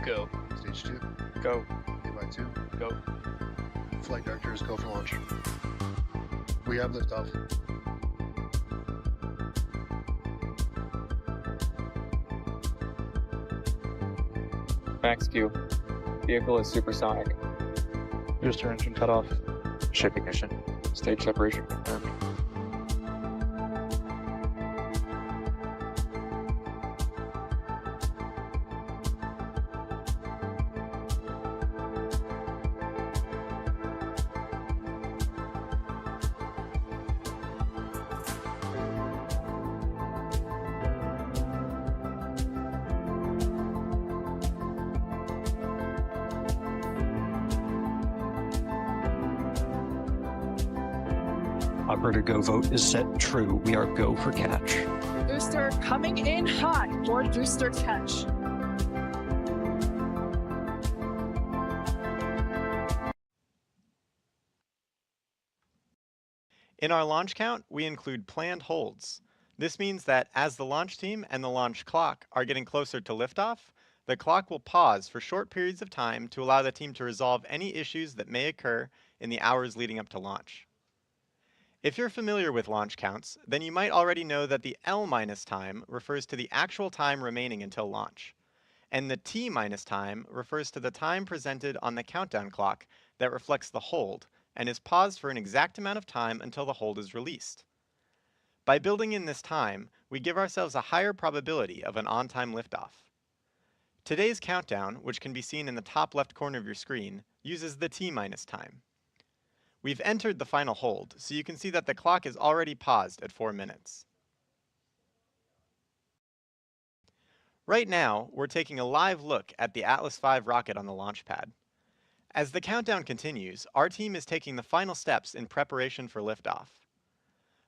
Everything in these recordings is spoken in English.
Go. Stage 2. Go. KA-02. Go. Flight directors, go for launch. We have liftoff. Max Q. Vehicle is supersonic. Booster engine cut off. Ship ignition. Stage separation confirmed. Operator go vote is set true. We are go for catch. Booster coming in hot for booster catch. In our launch count, we include planned holds. This means that as the launch team and the launch clock are getting closer to liftoff, the clock will pause for short periods of time to allow the team to resolve any issues that may occur in the hours leading up to launch. If you're familiar with launch counts, then you might already know that the L- time refers to the actual time remaining until launch, and the T- time refers to the time presented on the countdown clock that reflects the hold and is paused for an exact amount of time until the hold is released. By building in this time, we give ourselves a higher probability of an on-time liftoff. Today's countdown, which can be seen in the top left corner of your screen, uses the T- time. We've entered the final hold, so you can see that the clock is already paused at 4 minutes. Right now, we're taking a live look at the Atlas V rocket on the launch pad. As the countdown continues, our team is taking the final steps in preparation for liftoff.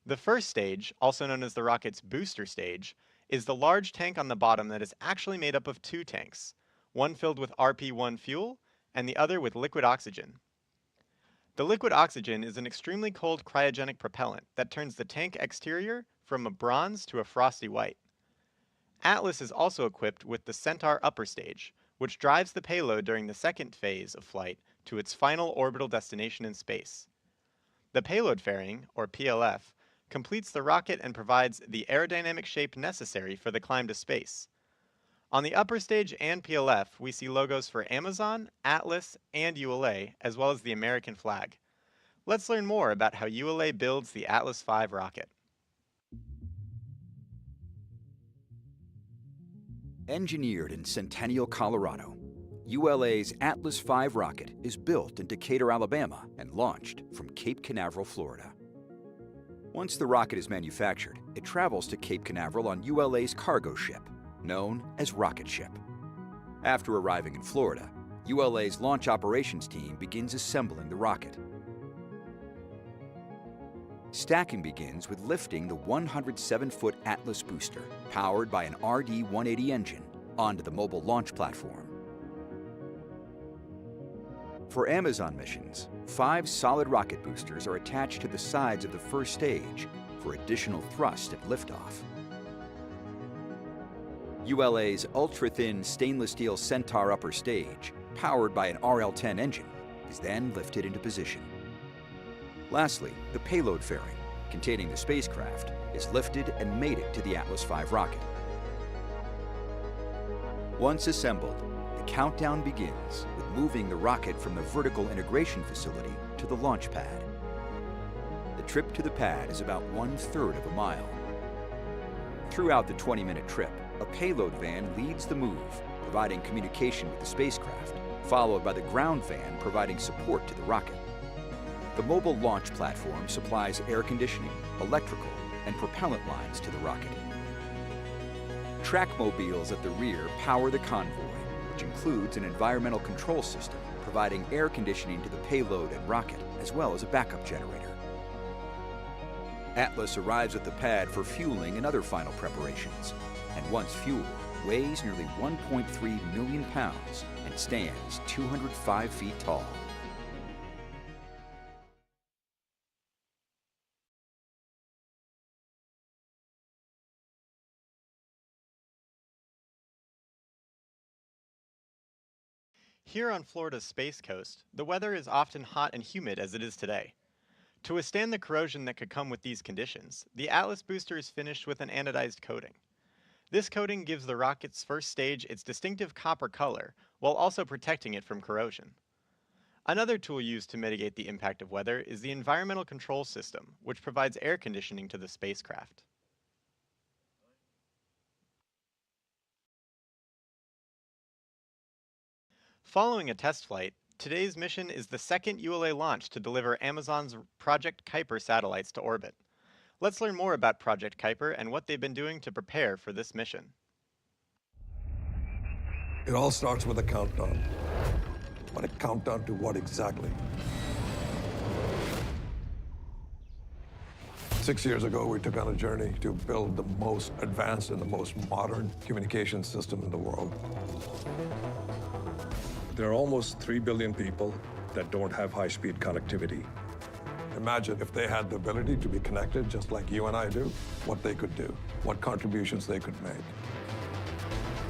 The first stage, also known as the rocket's booster stage, is the large tank on the bottom that is actually made up of 2 tanks, one filled with RP-1 fuel and the other with liquid oxygen. The liquid oxygen is an extremely cold cryogenic propellant that turns the tank exterior from a bronze to a frosty white. Atlas is also equipped with the Centaur upper stage, which drives the payload during the second phase of flight to its final orbital destination in space. The payload fairing, or PLF, completes the rocket and provides the aerodynamic shape necessary for the climb to space. On the upper stage and PLF, we see logos for Amazon, Atlas, and ULA, as well as the American flag. Let's learn more about how ULA builds the Atlas V rocket. Engineered in Centennial, Colorado, ULA's Atlas V rocket is built in Decatur, Alabama, and launched from Cape Canaveral, Florida. Once the rocket is manufactured, it travels to Cape Canaveral on ULA's cargo ship, known as Rocket Ship. After arriving in Florida, ULA's launch operations team begins assembling the rocket. Stacking begins with lifting the 107-foot Atlas booster, powered by an RD-180 engine, onto the mobile launch platform. For Amazon missions, 5 solid rocket boosters are attached to the sides of the first stage for additional thrust at liftoff. ULA's ultra-thin stainless steel Centaur upper stage, powered by an RL-10 engine, is then lifted into position. Lastly, the payload fairing, containing the spacecraft, is lifted and mated to the Atlas V rocket. Once assembled, the countdown begins with moving the rocket from the vertical integration facility to the launch pad. The trip to the pad is about 1/3 of a mile. Throughout the 20-minute trip, a payload van leads the move, providing communication with the spacecraft, followed by the ground van providing support to the rocket. The mobile launch platform supplies air conditioning, electrical, and propellant lines to the rocket. Trackmobiles at the rear power the convoy, which includes an environmental control system providing air conditioning to the payload and rocket, as well as a backup generator. Atlas arrives at the pad for fueling and other final preparations, and once fueled, weighs nearly 1.3 million pounds and stands 205 feet tall. Here on Florida's Space Coast, the weather is often hot and humid as it is today. To withstand the corrosion that could come with these conditions, the Atlas booster is finished with an anodized coating. This coating gives the rocket's first stage its distinctive copper color, while also protecting it from corrosion. Another tool used to mitigate the impact of weather is the environmental control system, which provides air conditioning to the spacecraft. Following a test flight, today's mission is the second ULA launch to deliver Amazon's Project Kuiper satellites to orbit. Let's learn more about Project Kuiper and what they've been doing to prepare for this mission. It all starts with a countdown. But a countdown to what exactly? 6 years ago, we took on a journey to build the most advanced and the most modern communication system in the world. There are almost 3 billion people that don't have high-speed connectivity. Imagine if they had the ability to be connected just like you and I do, what they could do, what contributions they could make.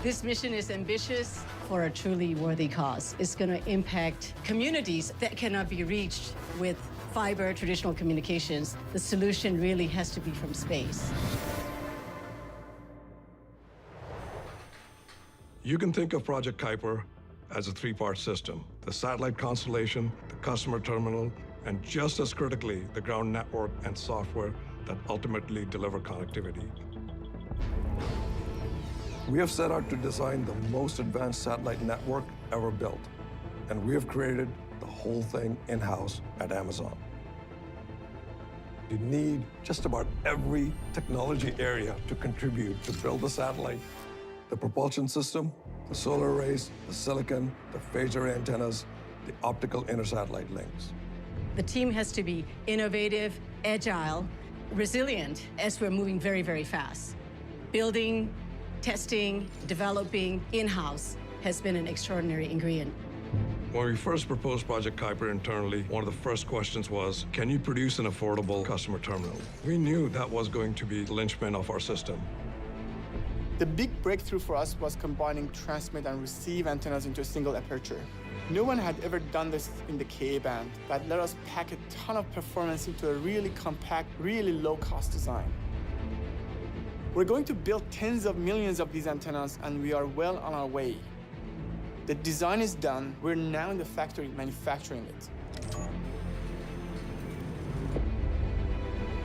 This mission is ambitious for a truly worthy cause. It's going to impact communities that cannot be reached with fiber, traditional communications. The solution really has to be from space. You can think of Project Kuiper as a three-part system: the satellite constellation, the customer terminal, and just as critically, the ground network and software that ultimately deliver connectivity. We have set out to design the most advanced satellite network ever built, and we have created the whole thing in-house at Amazon. You need just about every technology area to contribute to build the satellite: the propulsion system, the solar arrays, the silicon, the phased array antennas, the optical inter-satellite links. The team has to be innovative, agile, resilient, as we're moving very, very fast. Building, testing, developing in-house has been an extraordinary ingredient. When we first proposed Project Kuiper internally, one of the first questions was, can you produce an affordable customer terminal? We knew that was going to be the linchpin of our system. The big breakthrough for us was combining transmit and receive antennas into a single aperture. No one had ever done this in the Ka band. That let us pack a ton of performance into a really compact, really low-cost design. We're going to build tens of millions of these antennas, and we are well on our way. The design is done. We're now in the factory manufacturing it.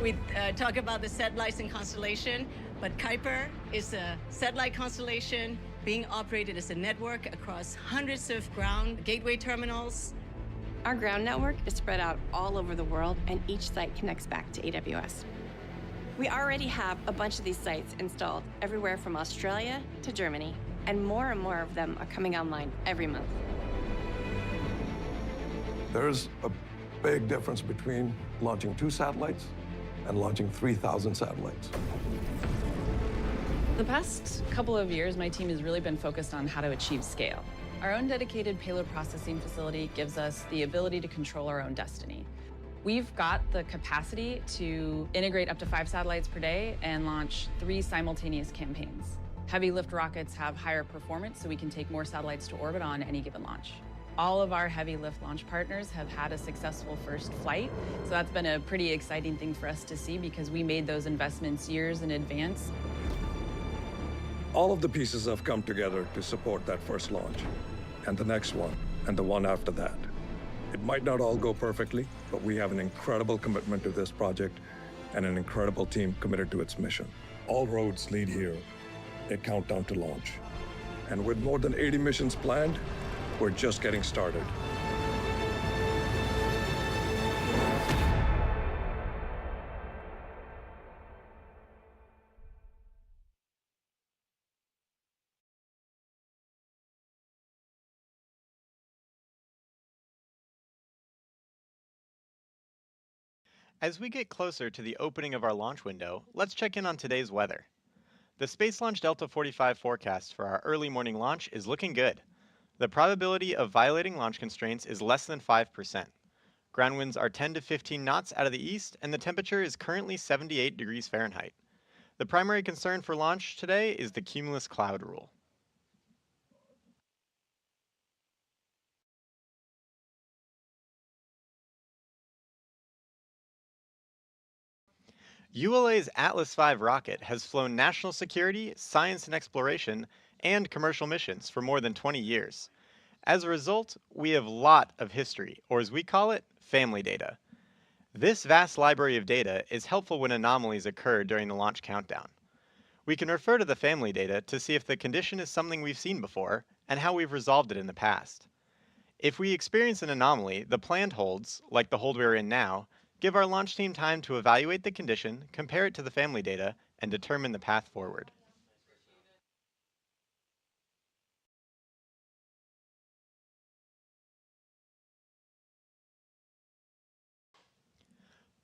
We talk about the satellites and constellation, but Kuiper is a satellite constellation being operated as a network across hundreds of ground gateway terminals. Our ground network is spread out all over the world, and each site connects back to AWS. We already have a bunch of these sites installed everywhere from Australia to Germany, and more of them are coming online every month. There's a big difference between launching 2 satellites and launching 3,000 satellites. The past couple of years, my team has really been focused on how to achieve scale. Our own dedicated payload processing facility gives us the ability to control our own destiny. We've got the capacity to integrate up to 5 satellites per day and launch 3 simultaneous campaigns. Heavy lift rockets have higher performance, so we can take more satellites to orbit on any given launch. All of our heavy lift launch partners have had a successful first flight, so that's been a pretty exciting thing for us to see because we made those investments years in advance. All of the pieces have come together to support that first launch, and the next one, and the one after that. It might not all go perfectly, but we have an incredible commitment to this project and an incredible team committed to its mission. All roads lead here, a countdown to launch. And with more than 80 missions planned, we're just getting started. As we get closer to the opening of our launch window, let's check in on today's weather. The Space Launch Delta 45 forecast for our early morning launch is looking good. The probability of violating launch constraints is less than 5%. Ground winds are 10 to 15 knots out of the east, and the temperature is currently 78 degrees Fahrenheit. The primary concern for launch today is the cumulus cloud rule. ULA's Atlas V rocket has flown national security, science and exploration, and commercial missions for more than 20 years. As a result, we have a lot of history, or as we call it, family data. This vast library of data is helpful when anomalies occur during the launch countdown. We can refer to the family data to see if the condition is something we've seen before and how we've resolved it in the past. If we experience an anomaly, the planned holds, like the hold we're in now, give our launch team time to evaluate the condition, compare it to the family data, and determine the path forward.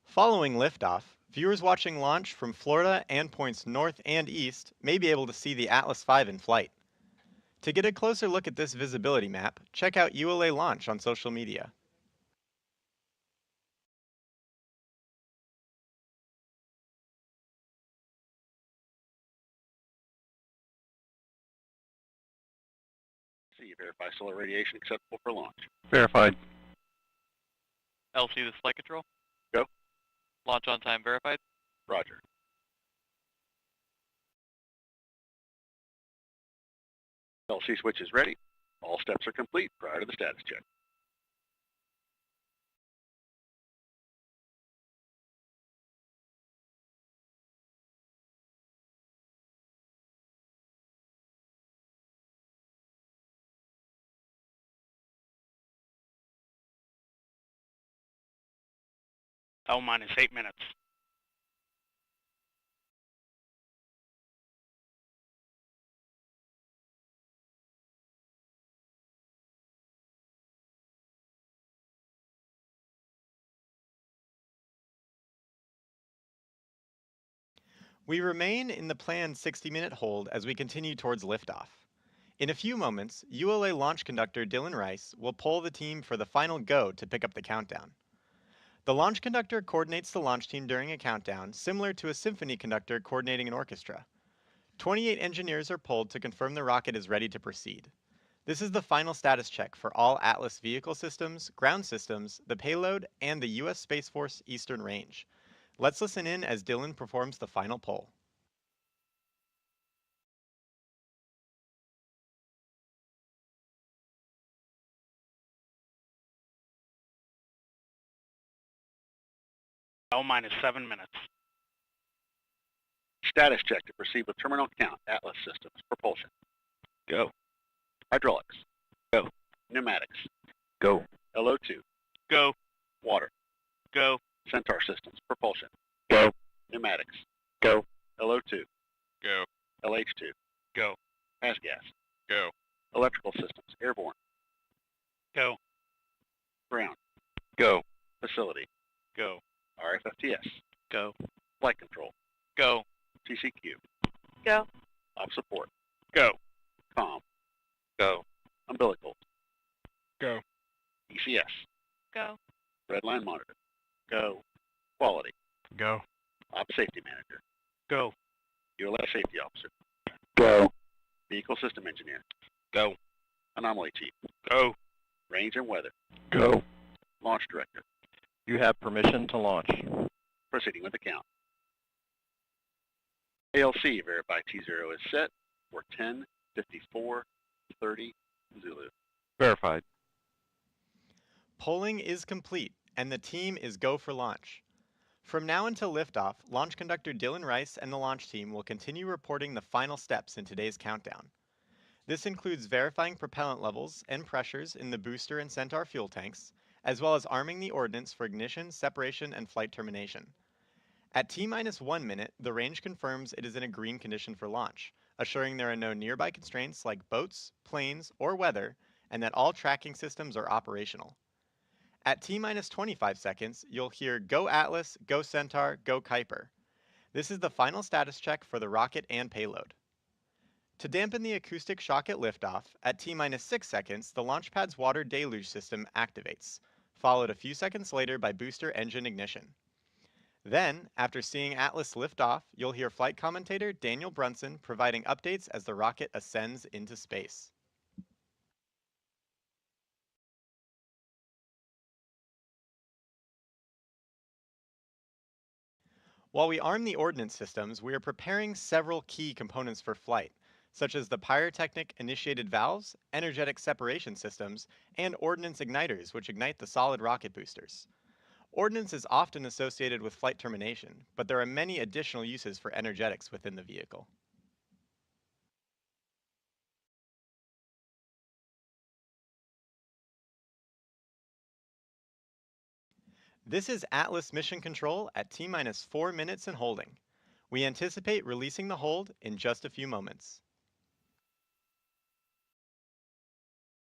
Following liftoff, viewers watching launch from Florida and points north and east may be able to see the Atlas V in flight. To get a closer look at this visibility map, check out ULA Launch on social media. C, verify solar radiation acceptable for launch. Verified. LC, this is flight control. Go. Launch on time verified. Roger. LC switch is ready. All steps are complete prior to the status check. L minus 8 minutes. We remain in the planned 60-minute hold as we continue towards liftoff. In a few moments, ULA launch conductor Dylan Rice will poll the team for the final go to pick up the countdown. The launch conductor coordinates the launch team during a countdown, similar to a symphony conductor coordinating an orchestra. 28 engineers are polled to confirm the rocket is ready to proceed. This is the final status check for all Atlas vehicle systems, ground systems, the payload, and the U.S. Space Force Eastern Range. Let's listen in as Dylan performs the final poll. L minus 7 minutes. Status check to proceed with terminal count Atlas systems. Propulsion. Go. Hydraulics. Go. Pneumatics. Go. LO2. Go. Water. Go. Centaur systems. Propulsion. Go. Pneumatics. Go. LO2. Go. LH2. Go. Pass gas. Go. Electrical systems. Airborne. Go. Ground. Go. Facility. Go. RFFTS. Go. Flight control. Go. TCQ. Go. Op support. Go. COM. Go. Umbilical. Go. ECS. Go. Red line monitor. Go. Quality. Go. Op safety manager. Go. ULA safety officer. Go. Vehicle system engineer. Go. Anomaly chief. Go. Range and weather. Go. Launch director. You have permission to launch. Proceeding with the count. ALC verify T0 is set for 10:54:30 Zulu. Verified. Polling is complete, and the team is go for launch. From now until liftoff, launch conductor Dylan Rice and the launch team will continue reporting the final steps in today's countdown. This includes verifying propellant levels and pressures in the booster and Centaur fuel tanks, as well as arming the ordnance for ignition, separation, and flight termination. At T-minus 1 minute, the range confirms it is in a green condition for launch, assuring there are no nearby constraints like boats, planes, or weather, and that all tracking systems are operational. At T-minus 25 seconds, you'll hear Go Atlas, Go Centaur, Go Kuiper. This is the final status check for the rocket and payload. To dampen the acoustic shock at liftoff, at T-minus 6 seconds, the launch pad's water deluge system activates, followed a few seconds later by booster engine ignition. Then, after seeing Atlas lift off, you'll hear flight commentator Daniel Brunson providing updates as the rocket ascends into space. While we arm the ordnance systems, we are preparing several key components for flight, such as the pyrotechnic initiated valves, energetic separation systems, and ordnance igniters, which ignite the solid rocket boosters. Ordnance is often associated with flight termination, but there are many additional uses for energetics within the vehicle. This is Atlas Mission Control at T-minus 4 minutes and holding. We anticipate releasing the hold in just a few moments.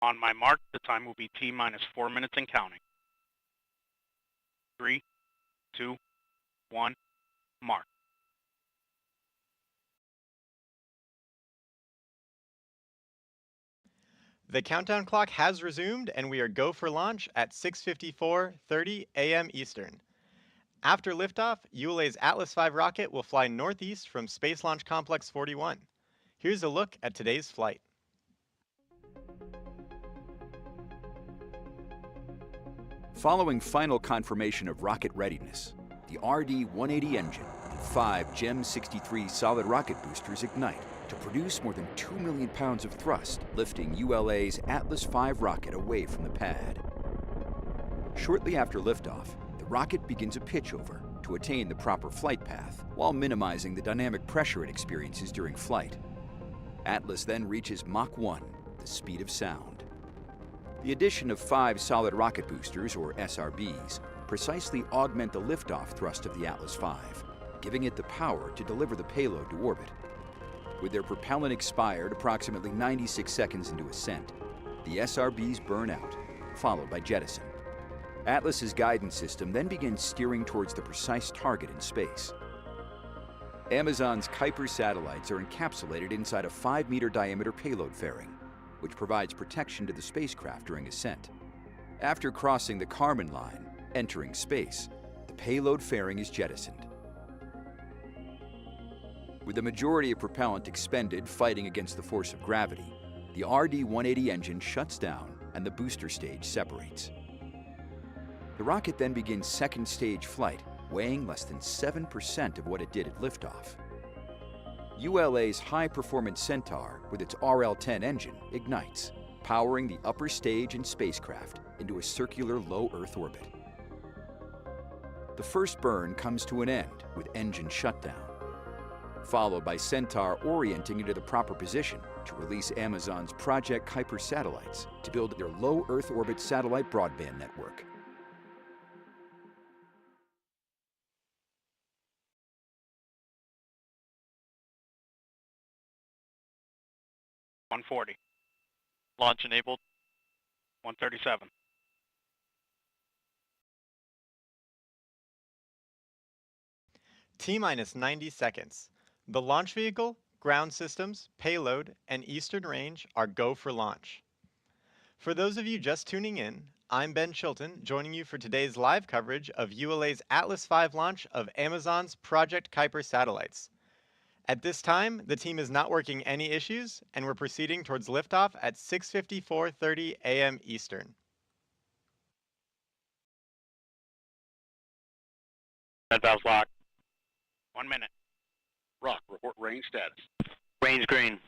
On my mark, the time will be T-minus 4 minutes and counting. 3, 2, 1, mark. The countdown clock has resumed and we are go for launch at 6:54:30 a.m. Eastern. After liftoff, ULA's Atlas V rocket will fly northeast from Space Launch Complex 41. Here's a look at today's flight. Following final confirmation of rocket readiness, the RD-180 engine and 5 GEM-63 solid rocket boosters ignite to produce more than 2 million pounds of thrust, lifting ULA's Atlas V rocket away from the pad. Shortly after liftoff, the rocket begins a pitchover to attain the proper flight path while minimizing the dynamic pressure it experiences during flight. Atlas then reaches Mach 1, the speed of sound. The addition of 5 solid rocket boosters, or SRBs, precisely augment the liftoff thrust of the Atlas V, giving it the power to deliver the payload to orbit. With their propellant expired approximately 96 seconds into ascent, the SRBs burn out, followed by jettison. Atlas's guidance system then begins steering towards the precise target in space. Amazon's Kuiper satellites are encapsulated inside a 5-meter diameter payload fairing, which provides protection to the spacecraft during ascent. After crossing the Kármán line, entering space, the payload fairing is jettisoned. With the majority of propellant expended fighting against the force of gravity, the RD-180 engine shuts down and the booster stage separates. The rocket then begins second stage flight, weighing less than 7% of what it did at liftoff. ULA's high-performance Centaur, with its RL-10 engine, ignites, powering the upper stage and spacecraft into a circular low Earth orbit. The first burn comes to an end with engine shutdown, followed by Centaur orienting into the proper position to release Amazon's Project Kuiper satellites to build their low Earth orbit satellite broadband network. $140. Launch enabled. 137. T-minus 90 seconds. The launch vehicle, ground systems, payload, and eastern range are go for launch. For those of you just tuning in, I'm Ben Chilton, joining you for today's live coverage of ULA's Atlas V launch of Amazon's Project Kuiper satellites. At this time, the team is not working any issues, and we're proceeding towards liftoff at 6:54:30 a.m. Eastern. Red valves locked. 1 minute. Rock, report range status. Range green.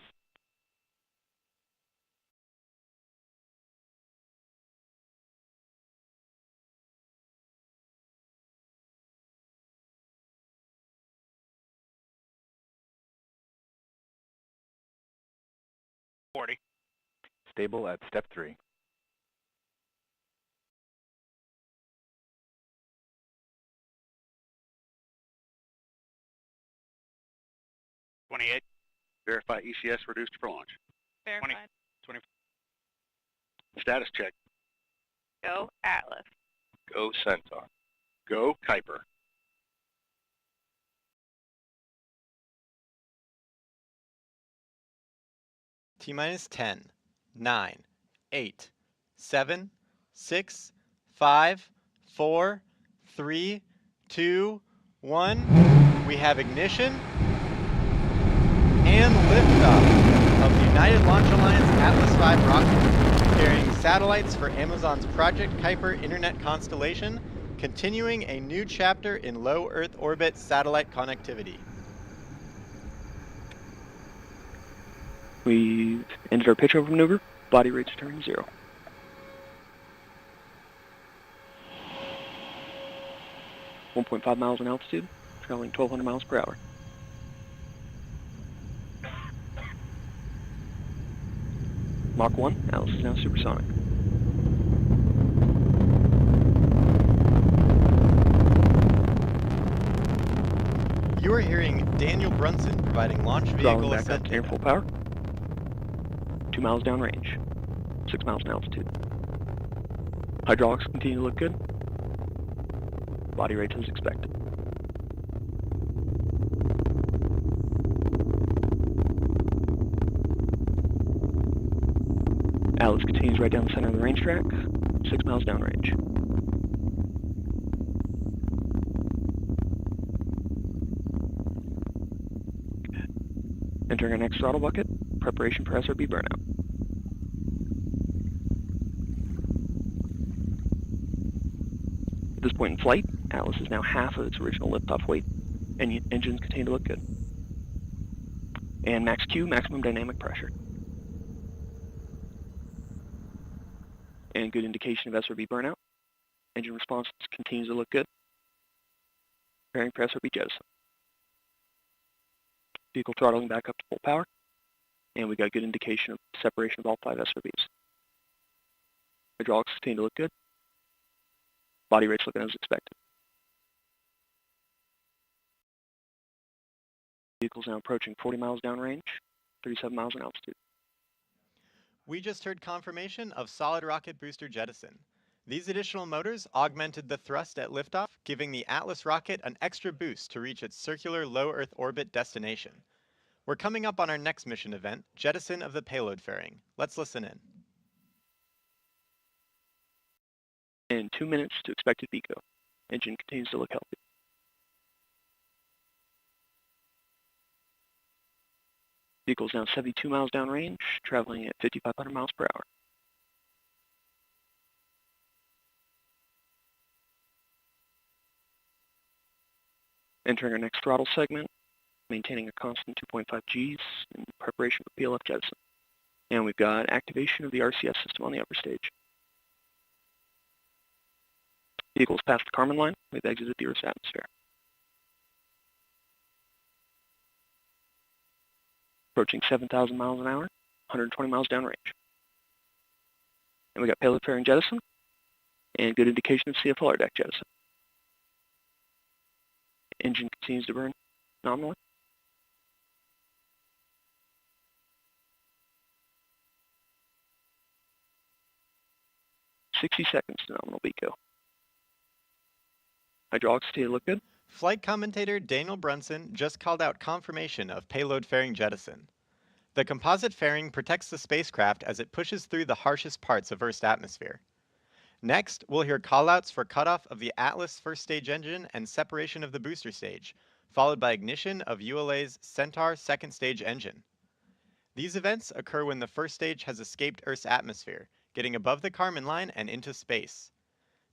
Stable at step 3. Verify ECS reduced for launch. Verified. 20. Status check. Go Atlas. Go Centaur. Go Kuiper. T-minus 10, 9, 8, 7, 6, 5, 4, 3, 2, 1. We have ignition and liftoff of the United Launch Alliance Atlas V rocket, carrying satellites for Amazon's Project Kuiper Internet constellation continuing a new chapter in low Earth orbit satellite connectivity. We've ended our pitch over maneuver. Body rates returning 0. .5 miles in altitude, traveling 1,200 miles per hour. Mach 1, Atlas is now supersonic. You are hearing Daniel Brunson providing launch vehicle Back ascent up to near full power. 2 miles downrange, 6 miles in altitude. Hydraulics continue to look good. Body rates as expected. Atlas continues right down the center of the range track, 6 miles downrange. Entering our next throttle bucket, preparation for SRB burnout. At this point in flight, Atlas is now half of its original liftoff weight, and engines continue to look good. And max Q, maximum dynamic pressure. And good indication of SRB burnout. Engine response continues to look good. Preparing for SRB jettison. Vehicle throttling back up to full power. And we got good indication of separation of all 5 SRBs. Hydraulics continue to look good. Body rates looking as expected. Vehicle's now approaching 40 miles downrange, 37 miles in altitude. We just heard confirmation of solid rocket booster jettison. These additional motors augmented the thrust at liftoff, giving the Atlas rocket an extra boost to reach its circular low Earth orbit destination. We're coming up on our next mission event, jettison of the payload fairing. Let's listen in. In 2 minutes to expected BECO. Engine continues to look healthy. Vehicle is now 72 miles downrange, traveling at 5,500 miles per hour. Entering our next throttle segment, maintaining a constant 2.5 Gs in preparation for PLF jettison. And we've got activation of the RCS system on the upper stage. Vehicle's past the Kármán line. We've exited the Earth's atmosphere. Approaching 7,000 miles an hour, 120 miles downrange. And we got payload fairing jettison, and good indication of CFLR deck jettison. Engine continues to burn nominally. "60 seconds to nominal BECO. Hydraulics continue to look good. Flight commentator Daniel Brunson just called out confirmation of payload fairing jettison. The composite fairing protects the spacecraft as it pushes through the harshest parts of Earth's atmosphere. Next, we'll hear callouts for cutoff of the Atlas first stage engine and separation of the booster stage, followed by ignition of ULA's Centaur second stage engine. These events occur when the first stage has escaped Earth's atmosphere, getting above the Kármán line and into space.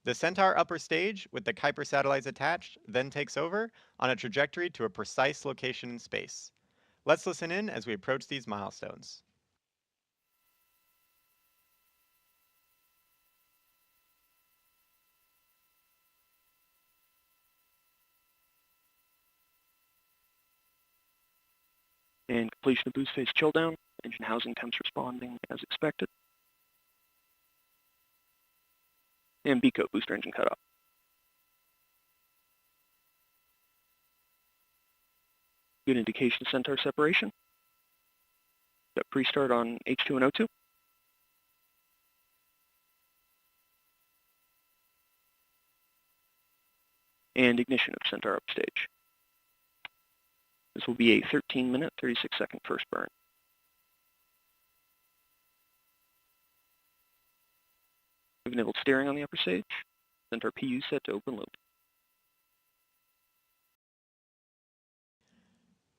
The Centaur upper stage, with the Kuiper satellites attached, then takes over on a trajectory to a precise location in space. Let's listen in as we approach these milestones. And completion of boost phase chill down. Engine housing temps responding as expected. And BECO booster engine cutoff. Good indication of Centaur separation. Got pre-start on H2 and O2. And ignition of Centaur upstage. This will be a 13-minute, 36-second first burn. We've enabled steering on the upper stage. Centaur PU set to open loop.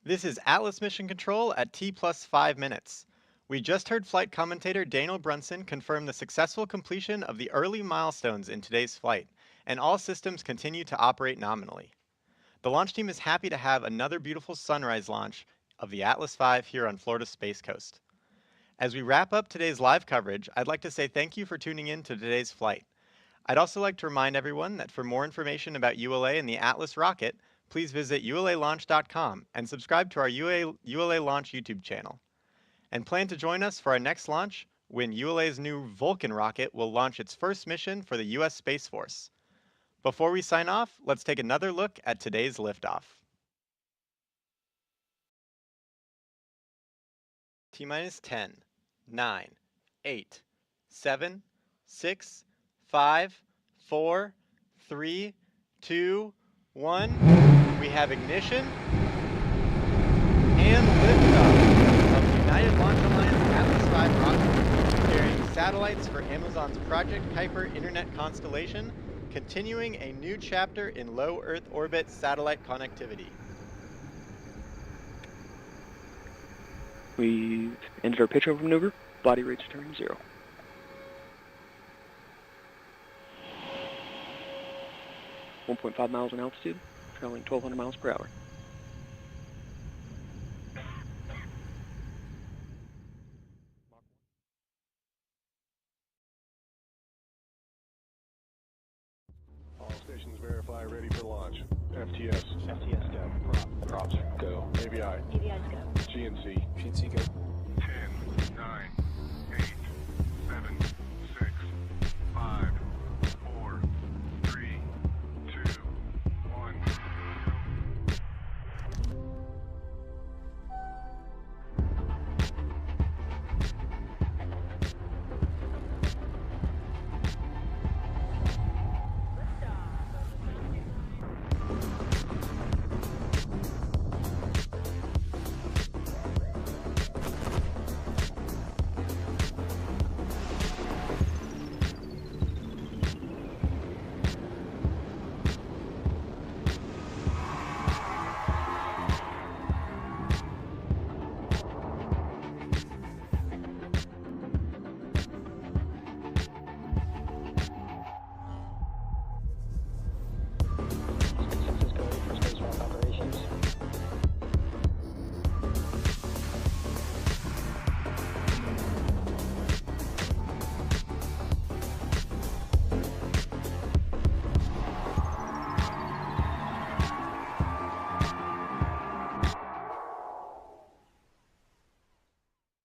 This is Atlas Mission Control at T+5 minutes. We just heard flight commentator Daniel Brunson confirm the successful completion of the early milestones in today's flight, and all systems continue to operate nominally. The launch team is happy to have another beautiful sunrise launch of the Atlas V here on Florida's Space Coast. As we wrap up today's live coverage, I'd like to say thank you for tuning in to today's flight. I'd also like to remind everyone that for more information about ULA and the Atlas rocket, please visit ulalaunch.com and subscribe to our ULA Launch YouTube channel. And plan to join us for our next launch when ULA's new Vulcan rocket will launch its first mission for the U.S. Space Force. Before we sign off, let's take another look at today's liftoff. T-minus 10, 9, 8, 7, 6, 5, 4, 3, 2, 1. We have ignition and liftoff of the United Launch Alliance Atlas V rocket, carrying satellites for Amazon's Project Kuiper Internet constellation, continuing a new chapter in low Earth orbit satellite connectivity. We've ended our pitch over maneuver. Body rates turning 0. .5 miles in altitude, traveling 1,200 miles per hour. All stations verify ready for launch. FTS. FTS go. Props go. AVI. AVI's go. GNC. GNC go. 10, 9,